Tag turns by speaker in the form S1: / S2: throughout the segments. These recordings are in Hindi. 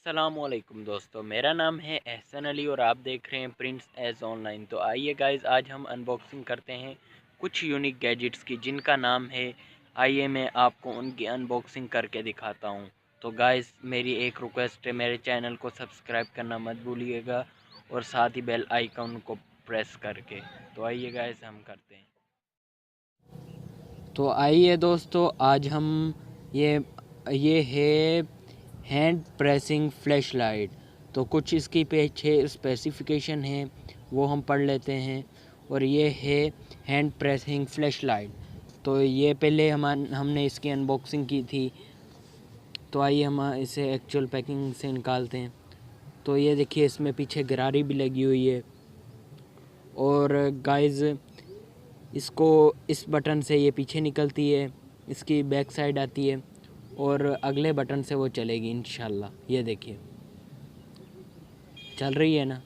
S1: अस्सलामुअलैकुम दोस्तों, मेरा नाम है एहसन अली और आप देख रहे हैं प्रिंस एज ऑनलाइन। तो आइए गाइस, आज हम अनबॉक्सिंग करते हैं कुछ यूनिक गैजेट्स की जिनका नाम है। आइए मैं आपको उनकी अनबॉक्सिंग करके दिखाता हूं। तो गाइस, मेरी एक रिक्वेस्ट है, मेरे चैनल को सब्सक्राइब करना मत भूलिएगा और साथ ही बेल आइकन को प्रेस करके। तो आइए गाइस, हम करते हैं। तो आइए दोस्तों, आज हम ये है हैंड प्रेसिंग फ्लैश लाइट। तो कुछ इसकी पीछे स्पेसिफिकेशन है, वो हम पढ़ लेते हैं। और ये है हैंड प्रेसिंग फ्लैश लाइट। तो ये पहले हमने इसकी अनबॉक्सिंग की थी। तो आइए हम इसे एक्चुअल पैकिंग से निकालते हैं। तो ये देखिए, इसमें पीछे गरारी भी लगी हुई है। और गाइस, इसको इस बटन से ये पीछे निकलती है, इसकी बैक साइड आती है और अगले बटन से वो चलेगी इंशाल्लाह। ये देखिए, चल रही है ना।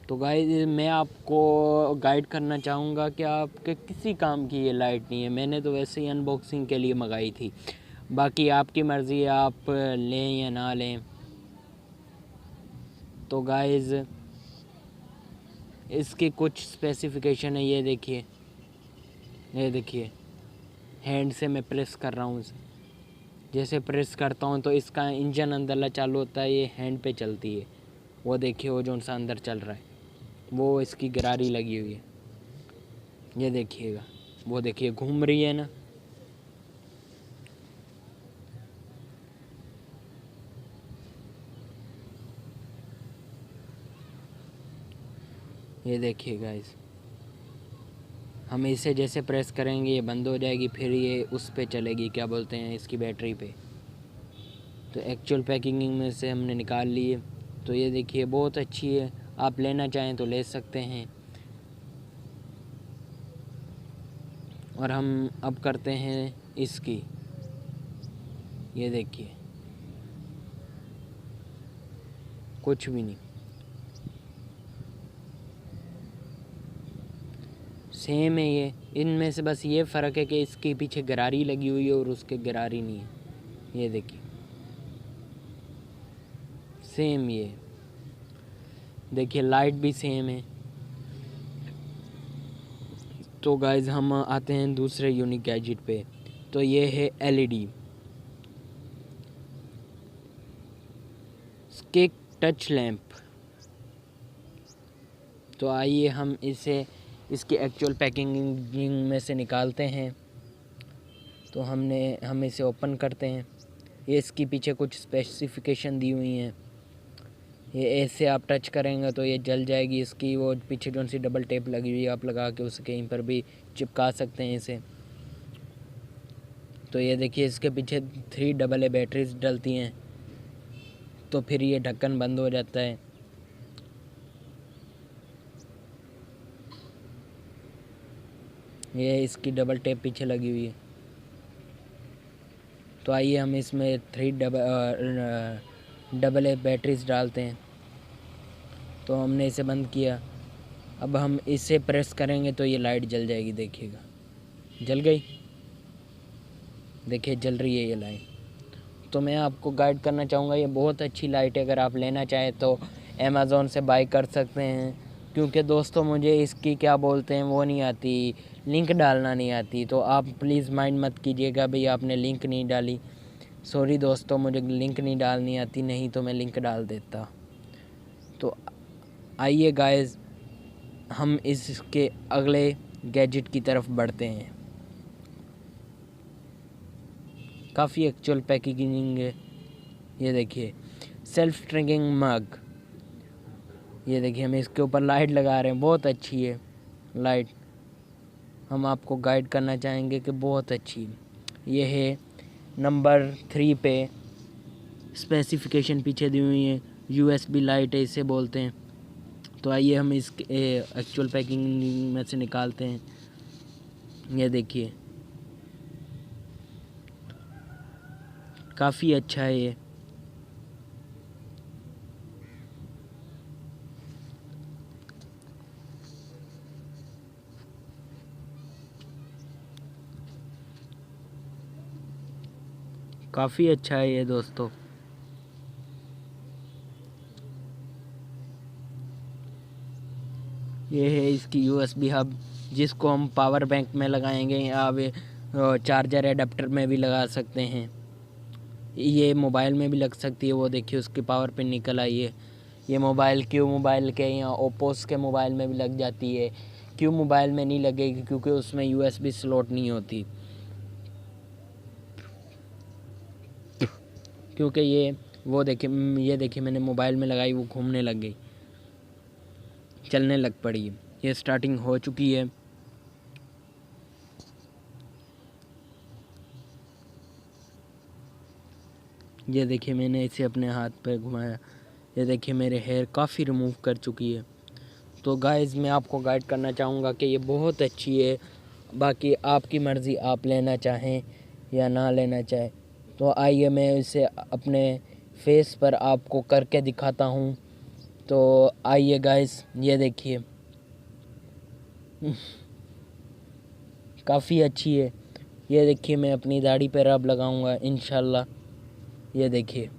S1: तो गाइस, मैं आपको गाइड करना चाहूँगा कि आपके किसी काम की ये लाइट नहीं है। मैंने तो वैसे ही अनबॉक्सिंग के लिए मंगाई थी, बाकी आपकी मर्ज़ी है, आप लें या ना लें। तो गाइस, इसकी कुछ स्पेसिफिकेशन है, ये देखिए हैंड से मैं प्रेस कर रहा हूँ इसे। जैसे प्रेस करता हूँ तो इसका इंजन अंदर चालू होता है, ये हैंड पे चलती है। वो देखिए, वो जो सा अंदर चल रहा है वो इसकी गरारी लगी हुई है। ये देखिएगा, वो देखिए घूम रही है ना। ये देखिए गाइस, हम इसे जैसे प्रेस करेंगे ये बंद हो जाएगी, फिर ये उस पे चलेगी, क्या बोलते हैं, इसकी बैटरी पे। तो एक्चुअल पैकिंग में से हमने निकाल ली है। तो ये देखिए, बहुत अच्छी है, आप लेना चाहें तो ले सकते हैं। और हम अब करते हैं इसकी। ये देखिए, कुछ भी नहीं, सेम है ये। इनमें से बस ये फ़र्क है कि इसके पीछे गरारी लगी हुई है और उसके गरारी नहीं है। ये देखिए, सेम ये देखिए, लाइट भी सेम है। तो गाइज, हम आते हैं दूसरे यूनिक गैजेट पे। तो ये है एलईडी स्केक टच लैंप। तो आइए हम इसकी एक्चुअल पैकिंग में से निकालते हैं। तो हम इसे ओपन करते हैं। ये इसकी पीछे कुछ स्पेसिफिकेशन दी हुई हैं। ये ऐसे आप टच करेंगे तो ये जल जाएगी। इसकी वो पीछे जो सी डबल टेप लगी हुई है, आप लगा के उसे कहीं पर भी चिपका सकते हैं इसे। तो ये देखिए, इसके पीछे 3 AA बैटरीज डलती हैं, तो फिर ये ढक्कन बंद हो जाता है। ये इसकी डबल टेप पीछे लगी हुई है। तो आइए हम इसमें 3 AA बैटरीज डालते हैं। तो हमने इसे बंद किया। अब हम इसे प्रेस करेंगे तो ये लाइट जल जाएगी, देखिएगा जल गई। देखिए, जल रही है ये लाइट। तो मैं आपको गाइड करना चाहूँगा, ये बहुत अच्छी लाइट है। अगर आप लेना चाहें तो अमेज़ोन से बाय कर सकते हैं। क्योंकि दोस्तों, मुझे इसकी क्या बोलते हैं वो नहीं आती, लिंक डालना नहीं आती। तो आप प्लीज़ माइंड मत कीजिएगा भाई, आपने लिंक नहीं डाली। सॉरी दोस्तों, मुझे लिंक नहीं डालनी आती, नहीं तो मैं लिंक डाल देता। तो आइए गाइस, हम इसके अगले गैजेट की तरफ बढ़ते हैं। काफ़ी एक्चुअल पैकेजिंग है। ये देखिए, सेल्फ ड्रिंकिंग मग। ये देखिए, हम इसके ऊपर लाइट लगा रहे हैं, बहुत अच्छी है लाइट। हम आपको गाइड करना चाहेंगे कि बहुत अच्छी ये है। नंबर 3 पे स्पेसिफिकेशन पीछे दी हुई है। USB लाइट है इसे बोलते हैं। तो आइए हम इसके एक्चुअल पैकिंग में से निकालते हैं। ये देखिए, काफ़ी अच्छा है ये। काफ़ी अच्छा है ये दोस्तों। ये है इसकी यूएसबी हब, जिसको हम पावर बैंक में लगाएंगे या वे चार्जर एडाप्टर में भी लगा सकते हैं। ये मोबाइल में भी लग सकती है। वो देखिए उसकी पावर पिन निकल आई है। ये मोबाइल क्यू मोबाइल के या ओप्पोस के मोबाइल में भी लग जाती है। क्यू मोबाइल में नहीं लगेगी क्योंकि उसमें यूएसबी स्लॉट नहीं होती, क्योंकि ये देखिए मैंने मोबाइल में लगाई, वो घूमने लग गई, चलने लग पड़ी। ये स्टार्टिंग हो चुकी है। ये देखिए मैंने इसे अपने हाथ पे घुमाया। ये देखिए मेरे हेयर काफ़ी रिमूव कर चुकी है। तो गाइस मैं आपको गाइड करना चाहूँगा कि ये बहुत अच्छी है। बाकी आपकी मर्ज़ी, आप लेना चाहें या ना लेना चाहें। तो आइए मैं इसे अपने फेस पर आपको करके दिखाता हूँ। तो आइए गाइस, ये देखिए काफ़ी अच्छी है। ये देखिए मैं अपनी दाढ़ी पर रब लगाऊंगा इंशाल्लाह। ये देखिए।